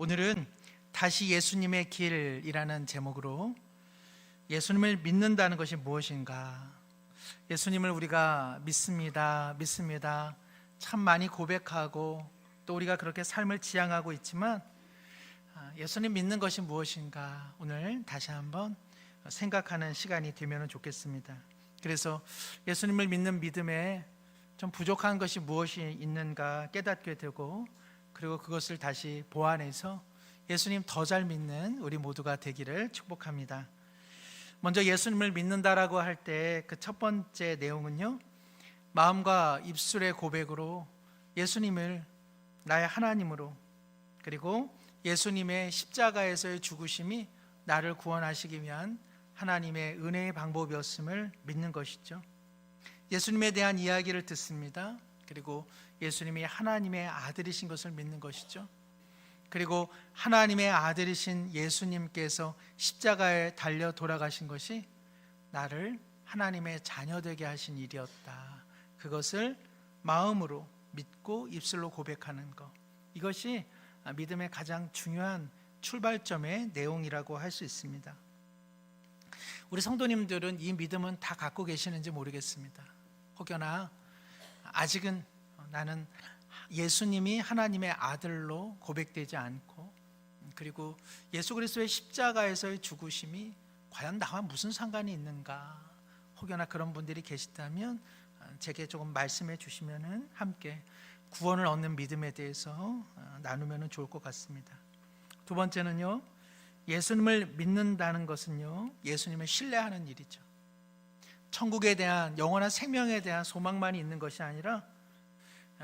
오늘은 다시 예수님의 길이라는 제목으로 예수님을 믿는다는 것이 무엇인가, 예수님을 우리가 믿습니다 참 많이 고백하고 또 우리가 그렇게 삶을 지향하고 있지만 예수님 믿는 것이 무엇인가, 오늘 다시 한번 생각하는 시간이 되면 좋겠습니다. 그래서 예수님을 믿는 믿음에 좀 부족한 것이 무엇이 있는가 깨닫게 되고, 그리고 그것을 다시 보완해서 예수님 더 잘 믿는 우리 모두가 되기를 축복합니다. 먼저 예수님을 믿는다라고 할 때 그 첫 번째 내용은요, 마음과 입술의 고백으로 예수님을 나의 하나님으로, 그리고 예수님의 십자가에서의 죽으심이 나를 구원하시기 위한 하나님의 은혜의 방법이었음을 믿는 것이죠. 예수님에 대한 이야기를 듣습니다. 그리고 예수님이 하나님의 아들이신 것을 믿는 것이죠. 그리고 하나님의 아들이신 예수님께서 십자가에 달려 돌아가신 것이 나를 하나님의 자녀 되게 하신 일이었다, 그것을 마음으로 믿고 입술로 고백하는 것, 이것이 믿음의 가장 중요한 출발점의 내용이라고 할 수 있습니다. 우리 성도님들은 이 믿음은 다 갖고 계시는지 모르겠습니다. 혹여나 아직은 나는 예수님이 하나님의 아들로 고백되지 않고, 그리고 예수 그리스도의 십자가에서의 죽으심이 과연 나와 무슨 상관이 있는가, 혹여나 그런 분들이 계시다면 제게 조금 말씀해 주시면 함께 구원을 얻는 믿음에 대해서 나누면 좋을 것 같습니다. 두 번째는요, 예수님을 믿는다는 것은요, 예수님을 신뢰하는 일이죠. 천국에 대한, 영원한 생명에 대한 소망만이 있는 것이 아니라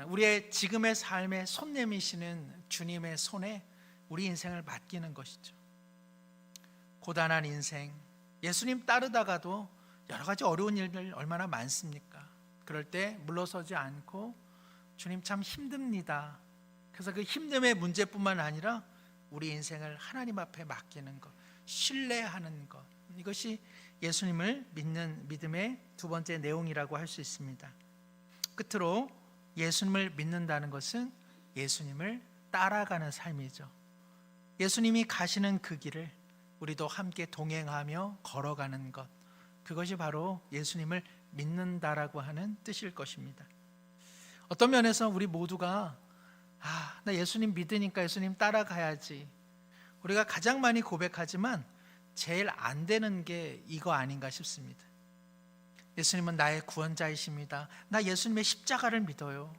우리의 지금의 삶에 손 내미시는 주님의 손에 우리 인생을 맡기는 것이죠. 고단한 인생, 예수님 따르다가도 여러 가지 어려운 일들 얼마나 많습니까? 그럴 때 물러서지 않고 주님 참 힘듭니다, 그래서 그 힘듦의 문제뿐만 아니라 우리 인생을 하나님 앞에 맡기는 것, 신뢰하는 것, 이것이 예수님을 믿는 믿음의 두 번째 내용이라고 할 수 있습니다. 끝으로 예수님을 믿는다는 것은 예수님을 따라가는 삶이죠. 예수님이 가시는 그 길을 우리도 함께 동행하며 걸어가는 것, 그것이 바로 예수님을 믿는다라고 하는 뜻일 것입니다. 어떤 면에서 우리 모두가 나 예수님 믿으니까 예수님 따라가야지, 우리가 가장 많이 고백하지만 제일 안 되는 게 이거 아닌가 싶습니다. 예수님은 나의 구원자이십니다, 나 예수님의 십자가를 믿어요,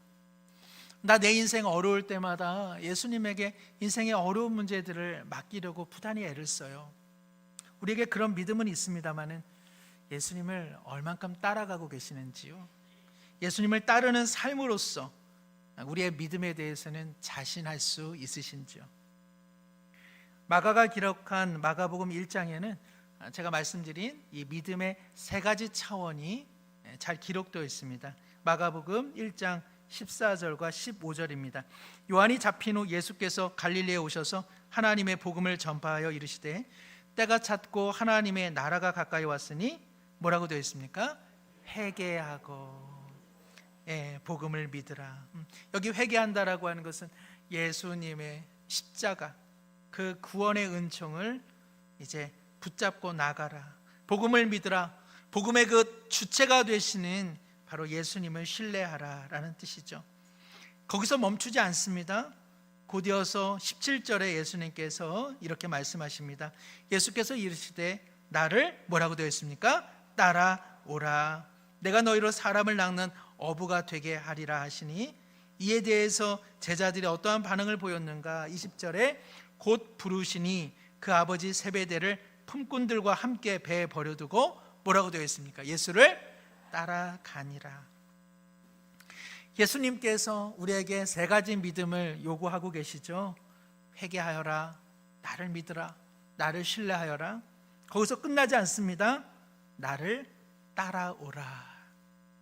나 내 인생 어려울 때마다 예수님에게 인생의 어려운 문제들을 맡기려고 부단히 애를 써요. 우리에게 그런 믿음은 있습니다마는 예수님을 얼만큼 따라가고 계시는지요? 예수님을 따르는 삶으로서 우리의 믿음에 대해서는 자신할 수 있으신지요? 마가가 기록한 마가복음 1장에는 제가 말씀드린 이 믿음의 세 가지 차원이 잘 기록되어 있습니다. 마가복음 1장 14절과 15절입니다. 요한이 잡힌 후 예수께서 갈릴리에 오셔서 하나님의 복음을 전파하여 이르시되 때가 찼고 하나님의 나라가 가까이 왔으니 뭐라고 되어 있습니까? 회개하고 복음을 믿으라. 여기 회개한다라고 하는 것은 예수님의 십자가, 그 구원의 은총을 이제 붙잡고 나가라, 복음을 믿으라, 복음의 그 주체가 되시는 바로 예수님을 신뢰하라 라는 뜻이죠. 거기서 멈추지 않습니다. 곧이어서 17절에 예수님께서 이렇게 말씀하십니다. 예수께서 이르시되 나를 뭐라고 되어 있습니까? 따라오라, 내가 너희로 사람을 낚는 어부가 되게 하리라 하시니, 이에 대해서 제자들이 어떠한 반응을 보였는가? 20절에 곧 부르시니 그 아버지 세베대를 품꾼들과 함께 배에 버려두고 뭐라고 되어 있습니까? 예수를 따라가니라. 예수님께서 우리에게 세 가지 믿음을 요구하고 계시죠. 회개하여라, 나를 믿으라, 나를 신뢰하여라. 거기서 끝나지 않습니다. 나를 따라오라.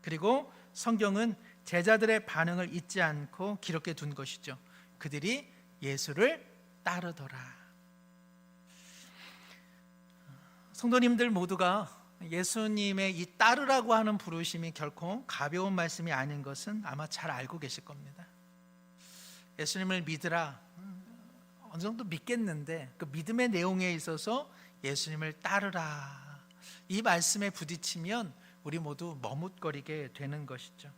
그리고 성경은 제자들의 반응을 잊지 않고 기록해 둔 것이죠. 그들이 예수를 따르더라. 성도님들 모두가 예수님의 이 따르라고 하는 부르심이 결코 가벼운 말씀이 아닌 것은 아마 잘 알고 계실 겁니다. 예수님을 믿으라, 어느 정도 믿겠는데 그 믿음의 내용에 있어서 예수님을 따르라, 이 말씀에 부딪히면 우리 모두 머뭇거리게 되는 것이죠.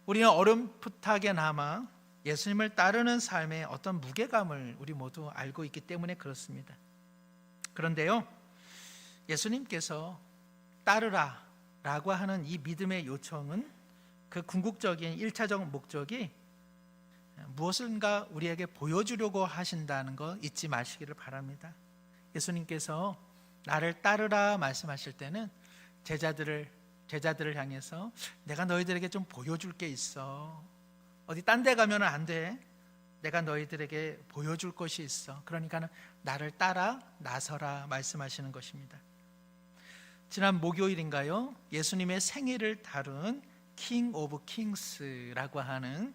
우리는 어렴풋하게나마 예수님을 따르는 삶의 어떤 무게감을 우리 모두 알고 있기 때문에 그렇습니다. 그런데요, 예수님께서 따르라 라고 하는 이 믿음의 요청은 그 궁극적인 1차적 목적이 무엇인가 우리에게 보여주려고 하신다는 거 잊지 마시기를 바랍니다. 예수님께서 나를 따르라 말씀하실 때는 제자들을 향해서 내가 너희들에게 좀 보여줄 게 있어. 어디 딴 데 가면 안 돼. 내가 너희들에게 보여줄 것이 있어. 그러니까 나를 따라 나서라 말씀하시는 것입니다. 지난 목요일인가요? 예수님의 생애를 다룬 킹 오브 킹스라고 하는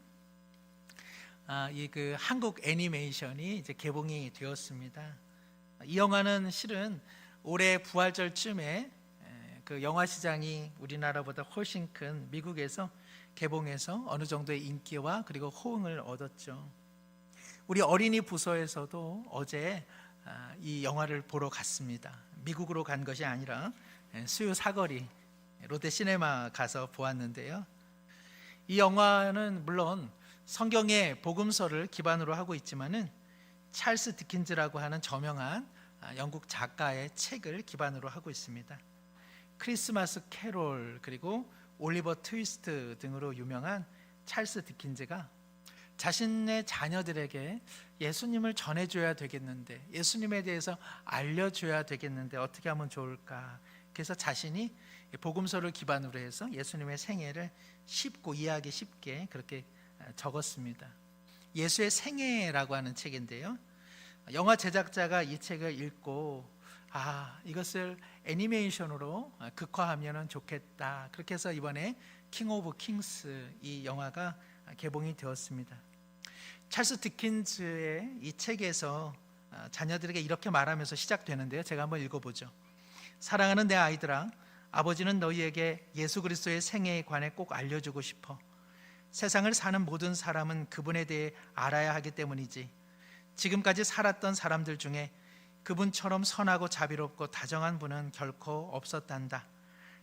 그 한국 애니메이션이 이제 개봉이 되었습니다. 이 영화는 실은 올해 부활절쯤에 그 영화 시장이 우리나라보다 훨씬 큰 미국에서 개봉해서 어느 정도의 인기와 그리고 호응을 얻었죠. 우리 어린이 부서에서도 어제 이 영화를 보러 갔습니다. 미국으로 간 것이 아니라 수요 사거리 롯데시네마 가서 보았는데요. 이 영화는 물론 성경의 복음서를 기반으로 하고 있지만은 찰스 디킨즈라고 하는 저명한 영국 작가의 책을 기반으로 하고 있습니다. 크리스마스 캐롤 그리고 올리버 트위스트 등으로 유명한 찰스 디킨즈가 자신의 자녀들에게 예수님을 전해줘야 되겠는데, 예수님에 대해서 알려줘야 되겠는데 어떻게 하면 좋을까? 그래서 자신이 복음서를 기반으로 해서 예수님의 생애를 쉽고 이해하기 쉽게 그렇게 적었습니다. 예수의 생애라고 하는 책인데요, 영화 제작자가 이 책을 읽고 이것을 애니메이션으로 극화하면 좋겠다, 그렇게 해서 이번에 킹 오브 킹스 이 영화가 개봉이 되었습니다. 찰스 디킨즈의 이 책에서 자녀들에게 이렇게 말하면서 시작되는데요, 제가 한번 읽어보죠. 사랑하는 내 아이들아, 아버지는 너희에게 예수 그리스도의 생애에 관해 꼭 알려주고 싶어. 세상을 사는 모든 사람은 그분에 대해 알아야 하기 때문이지. 지금까지 살았던 사람들 중에 그분처럼 선하고 자비롭고 다정한 분은 결코 없었단다.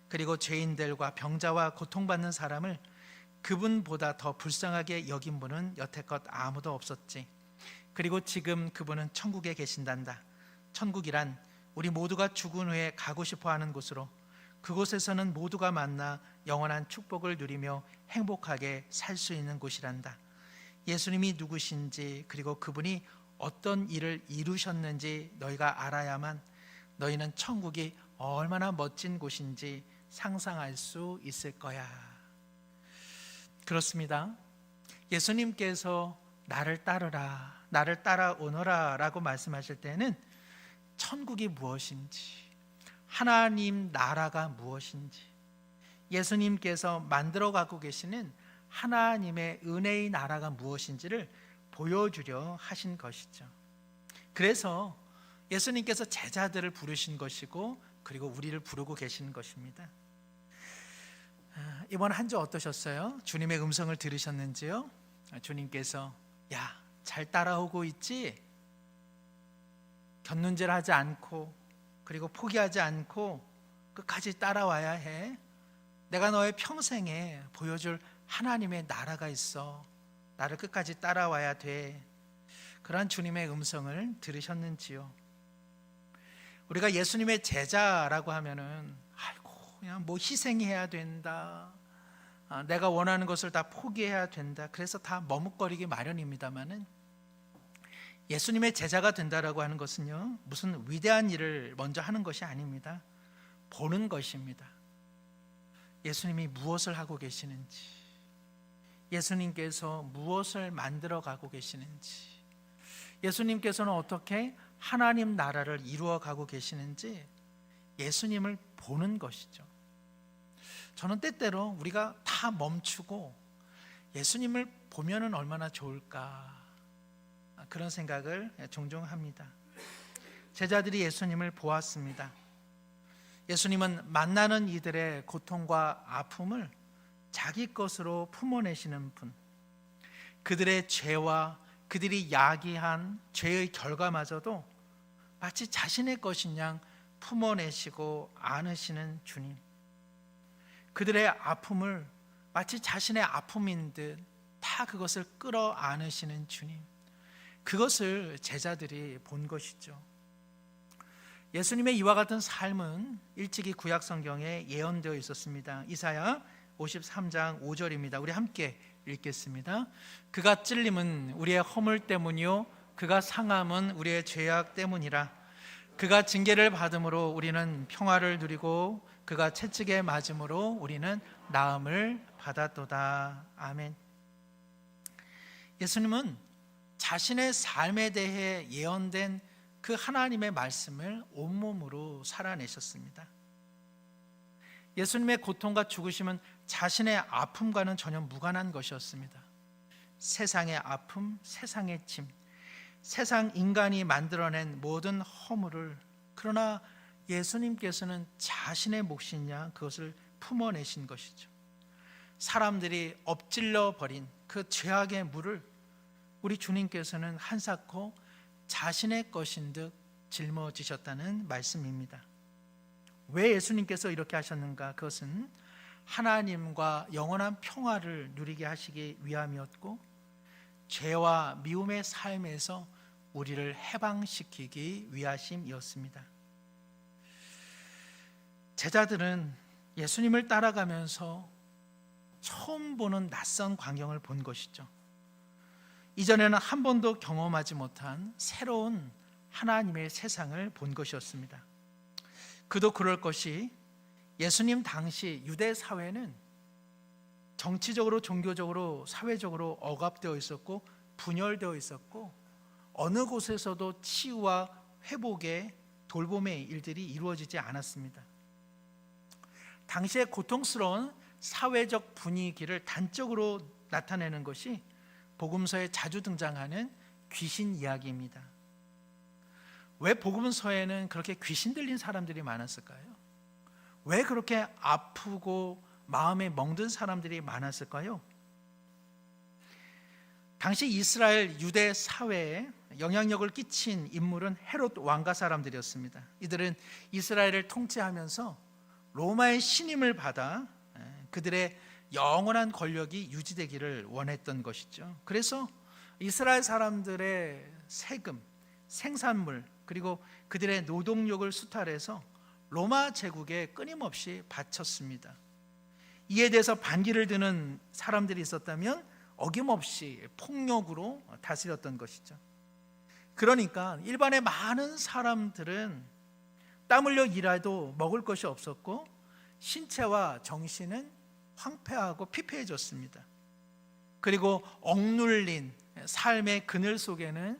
그리고 죄인들과 병자와 고통받는 사람을 그분보다 더 불쌍하게 여긴 분은 여태껏 아무도 없었지. 그리고 지금 그분은 천국에 계신단다. 천국이란 우리 모두가 죽은 후에 가고 싶어하는 곳으로, 그곳에서는 모두가 만나 영원한 축복을 누리며 행복하게 살 수 있는 곳이란다. 예수님이 누구신지 그리고 그분이 어떤 일을 이루셨는지 너희가 알아야만 너희는 천국이 얼마나 멋진 곳인지 상상할 수 있을 거야. 그렇습니다. 예수님께서 나를 따르라, 나를 따라오너라 라고 말씀하실 때는 천국이 무엇인지, 하나님 나라가 무엇인지, 예수님께서 만들어 가고 계시는 하나님의 은혜의 나라가 무엇인지를 보여주려 하신 것이죠. 그래서 예수님께서 제자들을 부르신 것이고 그리고 우리를 부르고 계신 것입니다. 이번 한 주 어떠셨어요? 주님의 음성을 들으셨는지요? 주님께서 야, 잘 따라오고 있지? 곁눈질하지 않고 그리고 포기하지 않고 끝까지 따라와야 해. 내가 너의 평생에 보여줄 하나님의 나라가 있어. 나를 끝까지 따라와야 돼. 그러한 주님의 음성을 들으셨는지요? 우리가 예수님의 제자라고 하면은 그냥 뭐 희생해야 된다, 내가 원하는 것을 다 포기해야 된다, 그래서 다 머뭇거리기 마련입니다만은, 예수님의 제자가 된다라고 하는 것은요, 무슨 위대한 일을 먼저 하는 것이 아닙니다. 보는 것입니다. 예수님이 무엇을 하고 계시는지, 예수님께서 무엇을 만들어 가고 계시는지, 예수님께서는 어떻게 하나님 나라를 이루어 가고 계시는지 예수님을 보는 것이죠. 저는 때때로 우리가 다 멈추고 예수님을 보면은 얼마나 좋을까, 그런 생각을 종종 합니다. 제자들이 예수님을 보았습니다. 예수님은 만나는 이들의 고통과 아픔을 자기 것으로 품어내시는 분, 그들의 죄와 그들이 야기한 죄의 결과마저도 마치 자신의 것인 양 품어내시고 안으시는 주님, 그들의 아픔을 마치 자신의 아픔인 듯 다 그것을 끌어 안으시는 주님, 그것을 제자들이 본 것이죠. 예수님의 이와 같은 삶은 일찍이 구약 성경에 예언되어 있었습니다. 이사야 53장 5절입니다. 우리 함께 읽겠습니다. 그가 찔림은 우리의 허물 때문이요 그가 상함은 우리의 죄악 때문이라. 그가 징계를 받음으로 우리는 평화를 누리고 그가 채찍에 맞음으로 우리는 나음을 받았도다. 아멘. 예수님은 자신의 삶에 대해 예언된 그 하나님의 말씀을 온몸으로 살아내셨습니다. 예수님의 고통과 죽으심은 자신의 아픔과는 전혀 무관한 것이었습니다. 세상의 아픔, 세상의 짐, 세상 인간이 만들어낸 모든 허물을, 그러나 예수님께서는 자신의 몫인 양 그것을 품어내신 것이죠. 사람들이 엎질러 버린 그 죄악의 물을 우리 주님께서는 한사코 자신의 것인 듯 짊어지셨다는 말씀입니다. 왜 예수님께서 이렇게 하셨는가? 그것은 하나님과 영원한 평화를 누리게 하시기 위함이었고, 죄와 미움의 삶에서 우리를 해방시키기 위하심이었습니다. 제자들은 예수님을 따라가면서 처음 보는 낯선 광경을 본 것이죠. 이전에는 한 번도 경험하지 못한 새로운 하나님의 세상을 본 것이었습니다. 그도 그럴 것이, 예수님 당시 유대 사회는 정치적으로, 종교적으로, 사회적으로 억압되어 있었고 분열되어 있었고, 어느 곳에서도 치유와 회복의 돌봄의 일들이 이루어지지 않았습니다. 당시의 고통스러운 사회적 분위기를 단적으로 나타내는 것이 복음서에 자주 등장하는 귀신 이야기입니다. 왜 복음서에는 그렇게 귀신 들린 사람들이 많았을까요? 왜 그렇게 아프고 마음에 멍든 사람들이 많았을까요? 당시 이스라엘 유대 사회에 영향력을 끼친 인물은 헤롯 왕가 사람들이었습니다. 이들은 이스라엘을 통치하면서 로마의 신임을 받아 그들의 영원한 권력이 유지되기를 원했던 것이죠. 그래서 이스라엘 사람들의 세금, 생산물, 그리고 그들의 노동력을 수탈해서 로마 제국에 끊임없이 바쳤습니다. 이에 대해서 반기를 드는 사람들이 있었다면 어김없이 폭력으로 다스렸던 것이죠. 그러니까 일반의 많은 사람들은 땀 흘려 일해도 먹을 것이 없었고, 신체와 정신은 황폐하고 피폐해졌습니다. 그리고 억눌린 삶의 그늘 속에는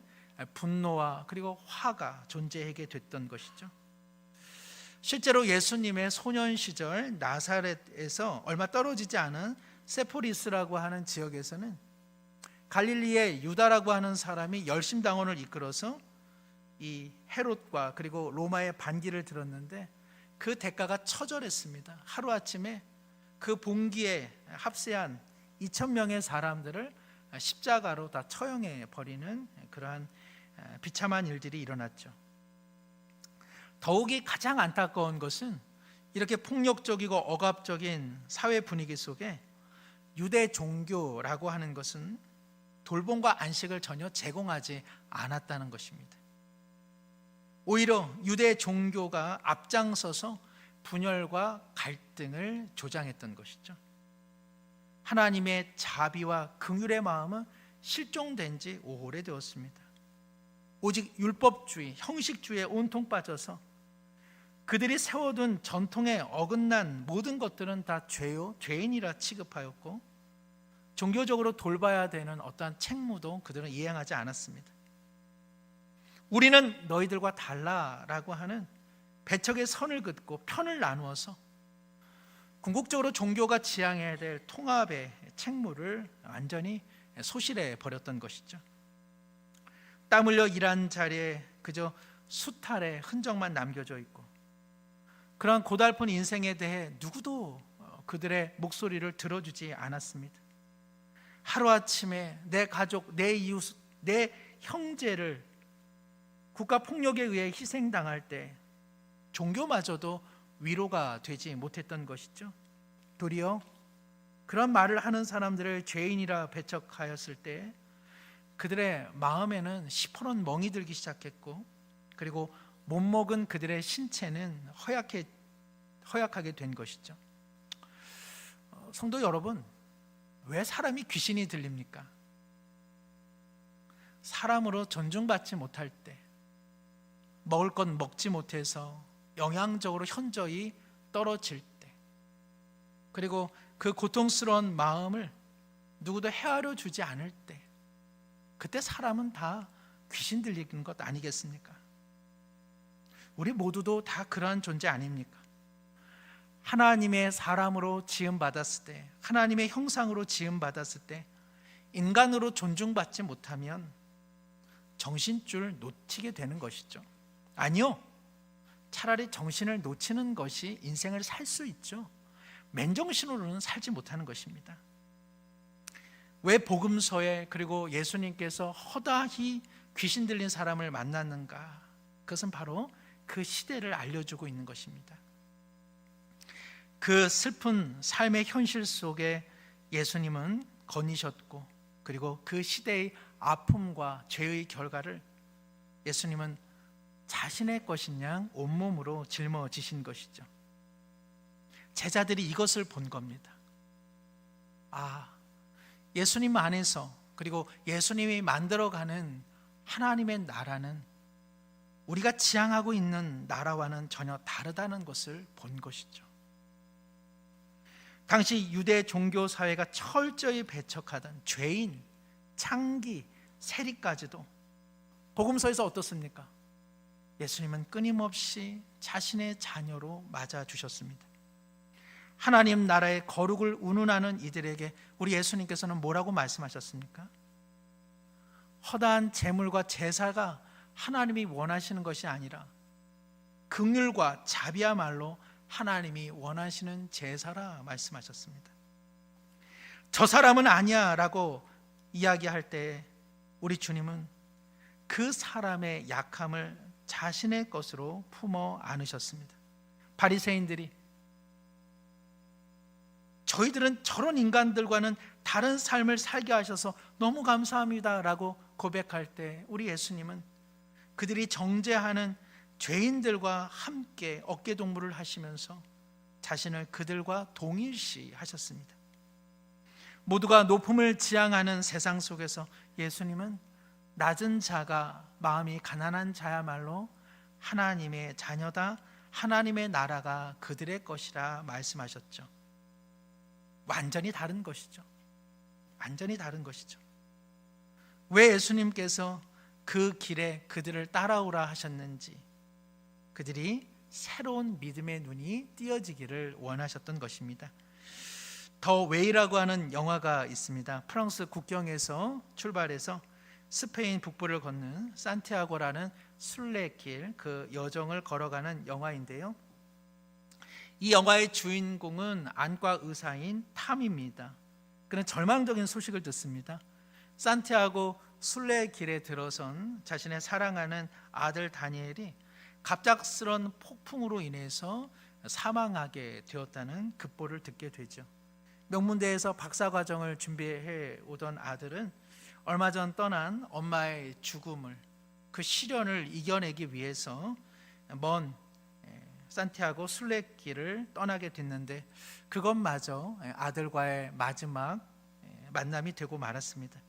분노와 그리고 화가 존재하게 됐던 것이죠. 실제로 예수님의 소년 시절 나사렛에서 얼마 떨어지지 않은 세포리스라고 하는 지역에서는 갈릴리의 유다라고 하는 사람이 열심당원을 이끌어서 이 헤롯과 그리고 로마의 반기를 들었는데, 그 대가가 처절했습니다. 하루아침에 그 봉기에 합세한 2,000명의 사람들을 십자가로 다 처형해 버리는 그러한 비참한 일들이 일어났죠. 더욱이 가장 안타까운 것은 이렇게 폭력적이고 억압적인 사회 분위기 속에 유대 종교라고 하는 것은 돌봄과 안식을 전혀 제공하지 않았다는 것입니다. 오히려 유대 종교가 앞장서서 분열과 갈등을 조장했던 것이죠. 하나님의 자비와 긍휼의 마음은 실종된 지 오래되었습니다. 오직 율법주의, 형식주의에 온통 빠져서 그들이 세워둔 전통에 어긋난 모든 것들은 다 죄요, 죄인이라 취급하였고, 종교적으로 돌봐야 되는 어떠한 책무도 그들은 이행하지 않았습니다. 우리는 너희들과 달라라고 하는 배척의 선을 긋고 편을 나누어서 궁극적으로 종교가 지향해야 될 통합의 책무를 완전히 소실해 버렸던 것이죠. 땀 흘려 일한 자리에 그저 수탈의 흔적만 남겨져 있고, 그러한 고달픈 인생에 대해 누구도 그들의 목소리를 들어주지 않았습니다. 하루아침에 내 가족, 내 이웃, 내 형제를 국가폭력에 의해 희생당할 때 종교마저도 위로가 되지 못했던 것이죠. 도리어 그런 말을 하는 사람들을 죄인이라 배척하였을 때 그들의 마음에는 시퍼런 멍이 들기 시작했고, 그리고 못 먹은 그들의 신체는 허약하게 된 것이죠. 성도 여러분, 왜 사람이 귀신이 들립니까? 사람으로 존중받지 못할 때, 먹을 건 먹지 못해서 영양적으로 현저히 떨어질 때, 그리고 그 고통스러운 마음을 누구도 헤아려 주지 않을 때, 그때 사람은 다 귀신 들리는 것 아니겠습니까? 우리 모두도 다 그러한 존재 아닙니까? 하나님의 사람으로 지음받았을 때, 하나님의 형상으로 지음받았을 때 인간으로 존중받지 못하면 정신줄 놓치게 되는 것이죠. 아니요, 차라리 정신을 놓치는 것이 인생을 살 수 있죠. 맨정신으로는 살지 못하는 것입니다. 왜 복음서에 그리고 예수님께서 허다히 귀신 들린 사람을 만났는가? 그것은 바로 그 시대를 알려주고 있는 것입니다. 그 슬픈 삶의 현실 속에 예수님은 거니셨고, 그리고 그 시대의 아픔과 죄의 결과를 예수님은 자신의 것인 양 온몸으로 짊어지신 것이죠. 제자들이 이것을 본 겁니다. 예수님 안에서, 그리고 예수님이 만들어가는 하나님의 나라는 우리가 지향하고 있는 나라와는 전혀 다르다는 것을 본 것이죠. 당시 유대 종교 사회가 철저히 배척하던 죄인, 창기, 세리까지도 복음서에서 어떻습니까? 예수님은 끊임없이 자신의 자녀로 맞아주셨습니다. 하나님 나라의 거룩을 운운하는 이들에게 우리 예수님께서는 뭐라고 말씀하셨습니까? 허다한 제물과 제사가 하나님이 원하시는 것이 아니라 긍휼과 자비야말로 하나님이 원하시는 제사라 말씀하셨습니다. 저 사람은 아니야 라고 이야기할 때 우리 주님은 그 사람의 약함을 자신의 것으로 품어 안으셨습니다. 바리새인들이 저희들은 저런 인간들과는 다른 삶을 살게 하셔서 너무 감사합니다 라고 고백할 때 우리 예수님은 그들이 정죄하는 죄인들과 함께 어깨동무를 하시면서 자신을 그들과 동일시 하셨습니다. 모두가 높음을 지향하는 세상 속에서 예수님은 낮은 자가, 마음이 가난한 자야말로 하나님의 자녀다, 하나님의 나라가 그들의 것이라 말씀하셨죠. 완전히 다른 것이죠. 완전히 다른 것이죠. 왜 예수님께서 그 길에 그들을 따라오라 하셨는지, 그들이 새로운 믿음의 눈이 띄어지기를 원하셨던 것입니다. 더 웨이라고 하는 영화가 있습니다. 프랑스 국경에서 출발해서 스페인 북부를 걷는 산티아고라는 순례길, 그 여정을 걸어가는 영화인데요. 이 영화의 주인공은 안과 의사인 탐입니다. 그는 절망적인 소식을 듣습니다. 산티아고 순례길에 들어선 자신의 사랑하는 아들 다니엘이 갑작스런 폭풍으로 인해서 사망하게 되었다는 급보를 듣게 되죠. 명문대에서 박사과정을 준비해 오던 아들은 얼마 전 떠난 엄마의 죽음을, 그 시련을 이겨내기 위해서 먼 산티아고 순례길을 떠나게 됐는데 그것마저 아들과의 마지막 만남이 되고 말았습니다.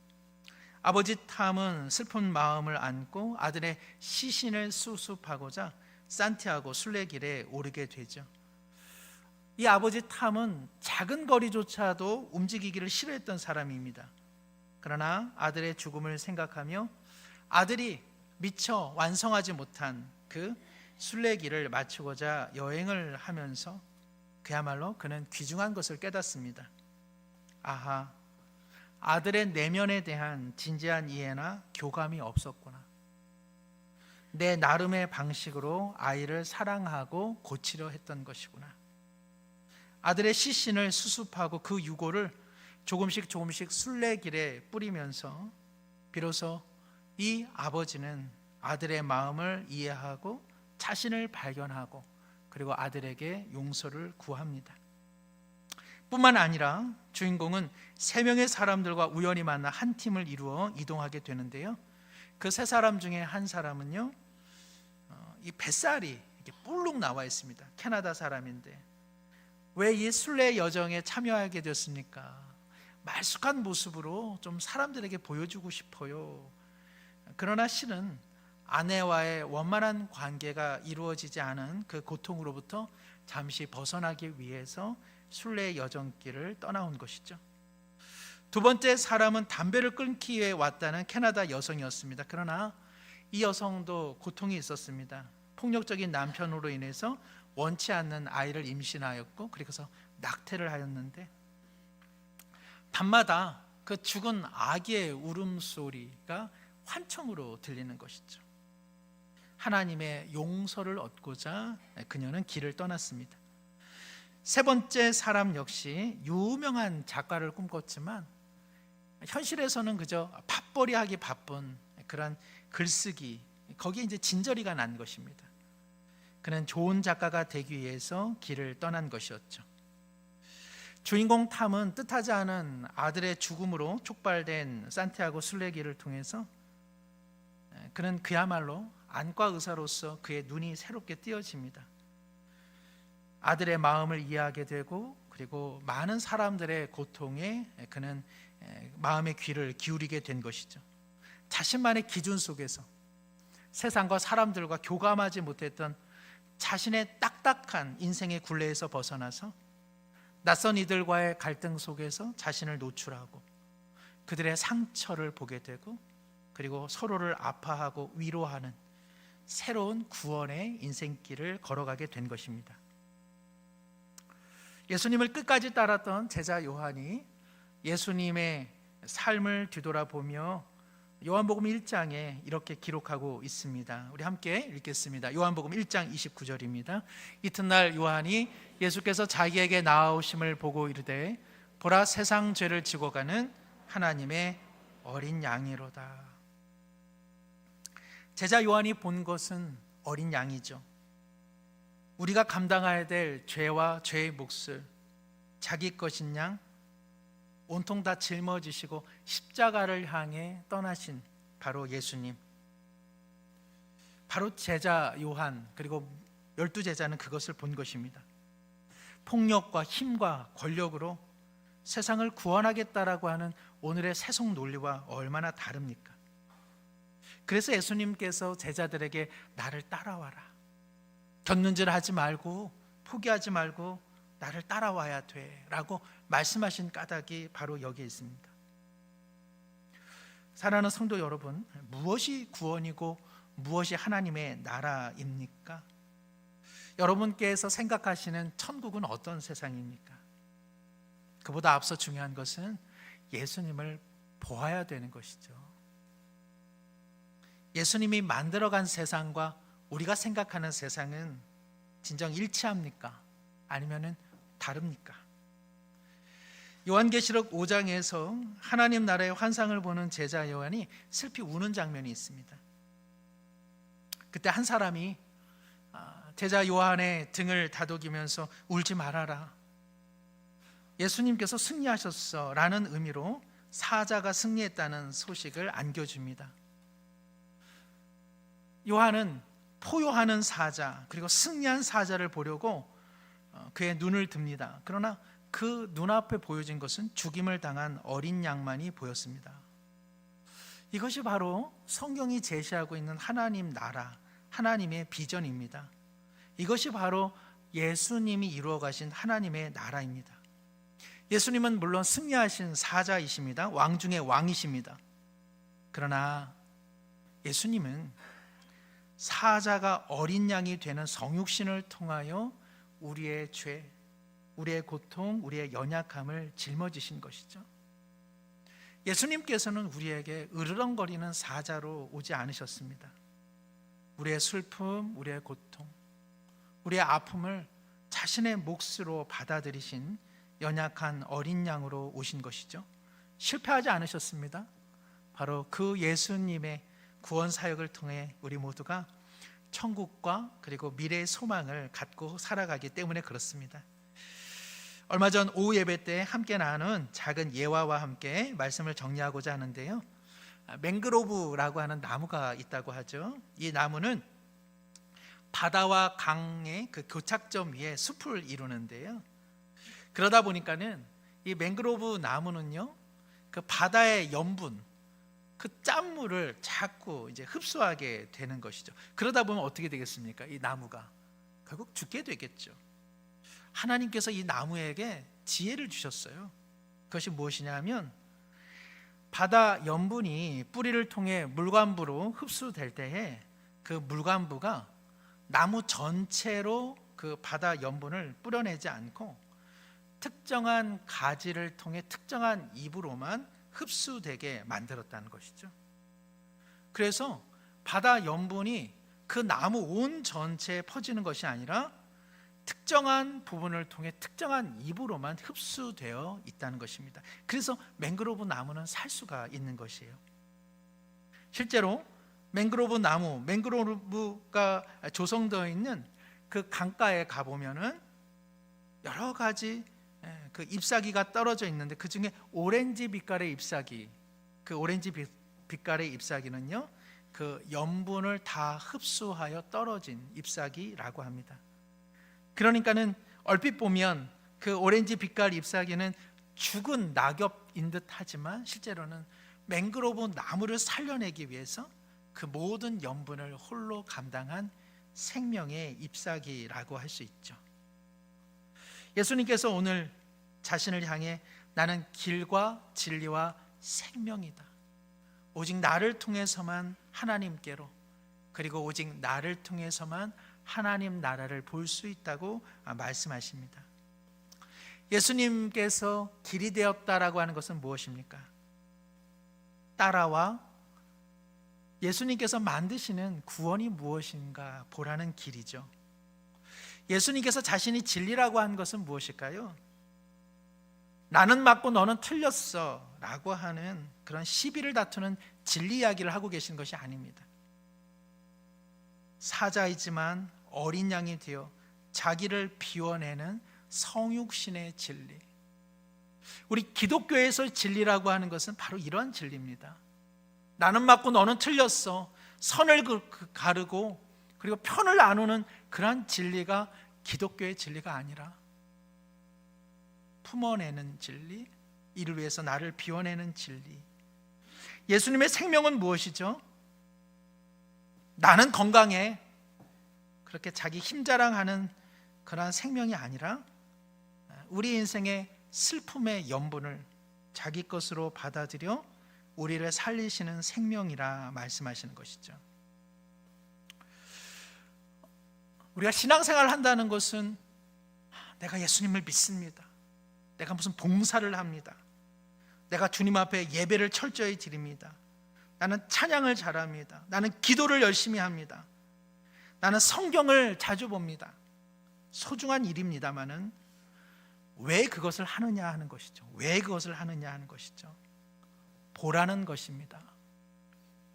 아버지 탐은 슬픈 마음을 안고 아들의 시신을 수습하고자 산티아고 순례길에 오르게 되죠. 이 아버지 탐은 작은 거리조차도 움직이기를 싫어했던 사람입니다. 그러나 아들의 죽음을 생각하며 아들이 미처 완성하지 못한 그 순례길을 마치고자 여행을 하면서 그야말로 그는 귀중한 것을 깨닫습니다. 아들의 내면에 대한 진지한 이해나 교감이 없었구나. 내 나름의 방식으로 아이를 사랑하고 고치려 했던 것이구나. 아들의 시신을 수습하고 그 유골을 조금씩 순례길에 뿌리면서 비로소 이 아버지는 아들의 마음을 이해하고 자신을 발견하고 그리고 아들에게 용서를 구합니다. 뿐만 아니라 주인공은 3명의 사람들과 우연히 만나 한 팀을 이루어 이동하게 되는데요. 그 3사람 중에 한 사람은요, 이 뱃살이 이렇게 볼록 나와 있습니다. 캐나다 사람인데 왜 이 순례 여정에 참여하게 됐습니까? 말쑥한 모습으로 좀 사람들에게 보여주고 싶어요. 그러나 실은 아내와의 원만한 관계가 이루어지지 않은 그 고통으로부터 잠시 벗어나기 위해서 순례 여정길을 떠나온 것이죠. 두 번째 사람은 담배를 끊기 위해 왔다는 캐나다 여성이었습니다. 그러나 이 여성도 고통이 있었습니다. 폭력적인 남편으로 인해서 원치 않는 아이를 임신하였고 그래서 낙태를 하였는데 밤마다 그 죽은 아기의 울음소리가 환청으로 들리는 것이죠. 하나님의 용서를 얻고자 그녀는 길을 떠났습니다. 세 번째 사람 역시 유명한 작가를 꿈꿨지만 현실에서는 그저 밥벌이하기 바쁜 그런 글쓰기, 거기에 이제 진저리가 난 것입니다. 그는 좋은 작가가 되기 위해서 길을 떠난 것이었죠. 주인공 탐은 뜻하지 않은 아들의 죽음으로 촉발된 산티아고 순례길을 통해서 그는 그야말로 안과 의사로서 그의 눈이 새롭게 띄어집니다. 아들의 마음을 이해하게 되고 그리고 많은 사람들의 고통에 그는 마음의 귀를 기울이게 된 것이죠. 자신만의 기준 속에서 세상과 사람들과 교감하지 못했던 자신의 딱딱한 인생의 굴레에서 벗어나서 낯선 이들과의 갈등 속에서 자신을 노출하고 그들의 상처를 보게 되고 그리고 서로를 아파하고 위로하는 새로운 구원의 인생길을 걸어가게 된 것입니다. 예수님을 끝까지 따랐던 제자 요한이 예수님의 삶을 뒤돌아보며 요한복음 1장에 이렇게 기록하고 있습니다. 우리 함께 읽겠습니다. 요한복음 1장 29절입니다. 이튿날 요한이 예수께서 자기에게 나아오심을 보고 이르되 보라 세상 죄를 지고 가는 하나님의 어린 양이로다. 제자 요한이 본 것은 어린 양이죠. 우리가 감당해야 될 죄와 죄의 몫을 자기 것인 양 온통 다 짊어지시고 십자가를 향해 떠나신 바로 예수님, 바로 제자 요한 그리고 12제자는 그것을 본 것입니다. 폭력과 힘과 권력으로 세상을 구원하겠다라고 하는 오늘의 세속 논리와 얼마나 다릅니까? 그래서 예수님께서 제자들에게 나를 따라와라, 곁눈질 하지 말고 포기하지 말고 나를 따라와야 돼 라고 말씀하신 까닭이 바로 여기에 있습니다. 사랑하는 성도 여러분, 무엇이 구원이고 무엇이 하나님의 나라입니까? 여러분께서 생각하시는 천국은 어떤 세상입니까? 그보다 앞서 중요한 것은 예수님을 보아야 되는 것이죠. 예수님이 만들어간 세상과 우리가 생각하는 세상은 진정 일치합니까? 아니면 다릅니까? 요한계시록 5장에서 하나님 나라의 환상을 보는 제자 요한이 슬피 우는 장면이 있습니다. 그때 한 사람이 제자 요한의 등을 다독이면서 울지 말아라, 예수님께서 승리하셨어 라는 의미로 사자가 승리했다는 소식을 안겨줍니다. 요한은 포효하는 사자 그리고 승리한 사자를 보려고 그의 눈을 듭니다. 그러나 그 눈앞에 보여진 것은 죽임을 당한 어린 양만이 보였습니다. 이것이 바로 성경이 제시하고 있는 하나님 나라, 하나님의 비전입니다. 이것이 바로 예수님이 이루어 가신 하나님의 나라입니다. 예수님은 물론 승리하신 사자이십니다. 왕 중의 왕이십니다. 그러나 예수님은 사자가 어린 양이 되는 성육신을 통하여 우리의 죄, 우리의 고통, 우리의 연약함을 짊어지신 것이죠. 예수님께서는 우리에게 으르렁거리는 사자로 오지 않으셨습니다. 우리의 슬픔, 우리의 고통, 우리의 아픔을 자신의 몫으로 받아들이신 연약한 어린 양으로 오신 것이죠. 실패하지 않으셨습니다. 바로 그 예수님의 구원 사역을 통해 우리 모두가 천국과 그리고 미래의 소망을 갖고 살아가기 때문에 그렇습니다. 얼마 전 오후 예배 때 함께 나눈 작은 예화와 함께 말씀을 정리하고자 하는데요. 맹그로브라고 하는 나무가 있다고 하죠. 이 나무는 바다와 강의 그 교착점 위에 숲을 이루는데요. 그러다 보니까는 이 맹그로브 나무는요, 그 바다의 염분, 그 짠물을 자꾸 이제 흡수하게 되는 것이죠. 그러다 보면 어떻게 되겠습니까? 이 나무가 결국 죽게 되겠죠. 하나님께서 이 나무에게 지혜를 주셨어요. 그것이 무엇이냐면 바다 염분이 뿌리를 통해 물관부로 흡수될 때에 그 물관부가 나무 전체로 그 바다 염분을 뿌려내지 않고 특정한 가지를 통해 특정한 잎으로만 흡수되게 만들었다는 것이죠. 그래서 바다 염분이 그 나무 온 전체에 퍼지는 것이 아니라 특정한 부분을 통해 특정한 잎으로만 흡수되어 있다는 것입니다. 그래서 맹그로브 나무는 살 수가 있는 것이에요. 실제로 맹그로브 나무, 맹그로브가 조성되어 있는 그 강가에 가보면은 여러 가지 그 잎사귀가 떨어져 있는데 그 중에 오렌지 빛깔의 잎사귀, 그 오렌지 빛깔의 잎사귀는요, 그 염분을 다 흡수하여 떨어진 잎사귀라고 합니다. 그러니까는 얼핏 보면 그 오렌지 빛깔 잎사귀는 죽은 낙엽인 듯 하지만 실제로는 맹그로브 나무를 살려내기 위해서 그 모든 염분을 홀로 감당한 생명의 잎사귀라고 할 수 있죠. 예수님께서 오늘 자신을 향해 나는 길과 진리와 생명이다. 오직 나를 통해서만 하나님께로, 그리고 오직 나를 통해서만 하나님 나라를 볼 수 있다고 말씀하십니다. 예수님께서 길이 되었다라고 하는 것은 무엇입니까? 따라와 예수님께서 만드시는 구원이 무엇인가 보라는 길이죠. 예수님께서 자신이 진리라고 한 것은 무엇일까요? 나는 맞고 너는 틀렸어 라고 하는 그런 시비를 다투는 진리 이야기를 하고 계신 것이 아닙니다. 사자이지만 어린 양이 되어 자기를 비워내는 성육신의 진리. 우리 기독교에서 진리라고 하는 것은 바로 이러한 진리입니다. 나는 맞고 너는 틀렸어. 선을 가르고 그리고 편을 나누는 그러한 진리가 기독교의 진리가 아니라 품어내는 진리, 이를 위해서 나를 비워내는 진리. 예수님의 생명은 무엇이죠? 나는 건강해, 그렇게 자기 힘자랑하는 그러한 생명이 아니라 우리 인생의 슬픔의 염분을 자기 것으로 받아들여 우리를 살리시는 생명이라 말씀하시는 것이죠. 우리가 신앙생활을 한다는 것은 내가 예수님을 믿습니다, 내가 무슨 봉사를 합니다, 내가 주님 앞에 예배를 철저히 드립니다, 나는 찬양을 잘합니다, 나는 기도를 열심히 합니다, 나는 성경을 자주 봅니다. 소중한 일입니다마는 왜 그것을 하느냐 하는 것이죠. 왜 그것을 하느냐 하는 것이죠. 보라는 것입니다.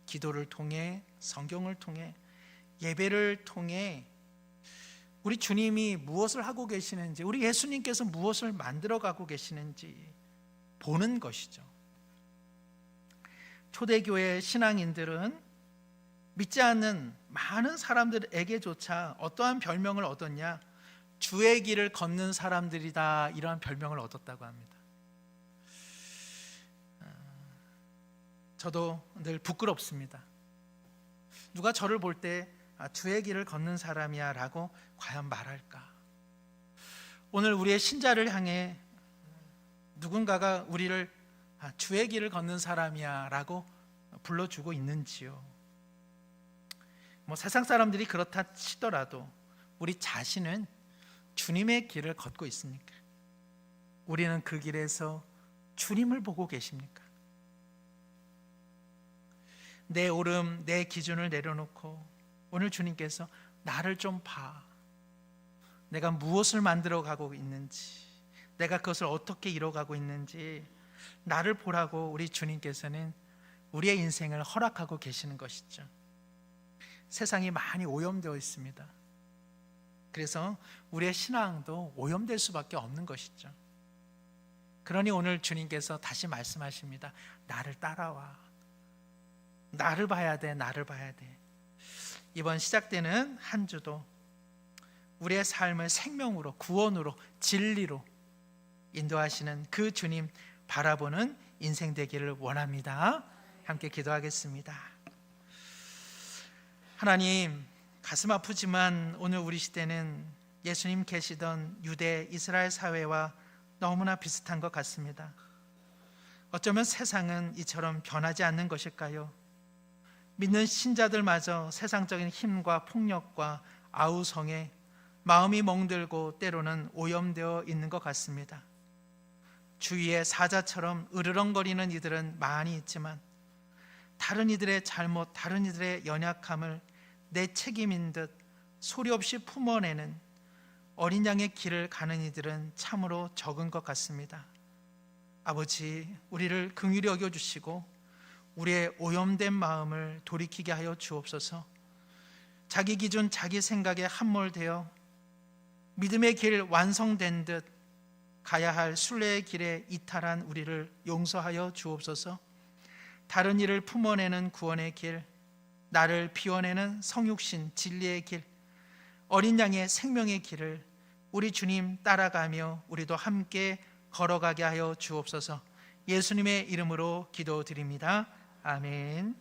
기도를 통해, 성경을 통해, 예배를 통해 우리 주님이 무엇을 하고 계시는지, 우리 예수님께서 무엇을 만들어가고 계시는지 보는 것이죠. 초대교회 신앙인들은 믿지 않는 많은 사람들에게조차 어떠한 별명을 얻었냐? 주의 길을 걷는 사람들이다, 이러한 별명을 얻었다고 합니다. 저도 늘 부끄럽습니다. 누가 저를 볼 때 주의 길을 걷는 사람이야 라고 과연 말할까? 오늘 우리의 신자를 향해 누군가가 우리를 주의 길을 걷는 사람이야 라고 불러주고 있는지요? 세상 사람들이 그렇다 치더라도 우리 자신은 주님의 길을 걷고 있습니까? 우리는 그 길에서 주님을 보고 계십니까? 내 옳음, 내 기준을 내려놓고 오늘 주님께서 나를 좀 봐, 내가 무엇을 만들어 가고 있는지, 내가 그것을 어떻게 이뤄가고 있는지 나를 보라고 우리 주님께서는 우리의 인생을 허락하고 계시는 것이죠. 세상이 많이 오염되어 있습니다. 그래서 우리의 신앙도 오염될 수밖에 없는 것이죠. 그러니 오늘 주님께서 다시 말씀하십니다. 나를 따라와. 나를 봐야 돼. 나를 봐야 돼. 이번 시작되는 한 주도 우리의 삶을 생명으로, 구원으로, 진리로 인도하시는 그 주님 바라보는 인생 되기를 원합니다. 함께 기도하겠습니다. 하나님, 가슴 아프지만 오늘 우리 시대는 예수님 계시던 유대 이스라엘 사회와 너무나 비슷한 것 같습니다. 어쩌면 세상은 이처럼 변하지 않는 것일까요? 믿는 신자들마저 세상적인 힘과 폭력과 아우성에 마음이 멍들고 때로는 오염되어 있는 것 같습니다. 주위에 사자처럼 으르렁거리는 이들은 많이 있지만 다른 이들의 잘못, 다른 이들의 연약함을 내 책임인 듯 소리 없이 품어내는 어린 양의 길을 가는 이들은 참으로 적은 것 같습니다. 아버지, 우리를 긍휼히 여겨주시고 우리의 오염된 마음을 돌이키게 하여 주옵소서. 자기 기준, 자기 생각에 함몰되어 믿음의 길 완성된 듯 가야 할 순례의 길에 이탈한 우리를 용서하여 주옵소서. 다른 이를 품어내는 구원의 길, 나를 비워내는 성육신 진리의 길, 어린 양의 생명의 길을 우리 주님 따라가며 우리도 함께 걸어가게 하여 주옵소서. 예수님의 이름으로 기도드립니다. 아멘.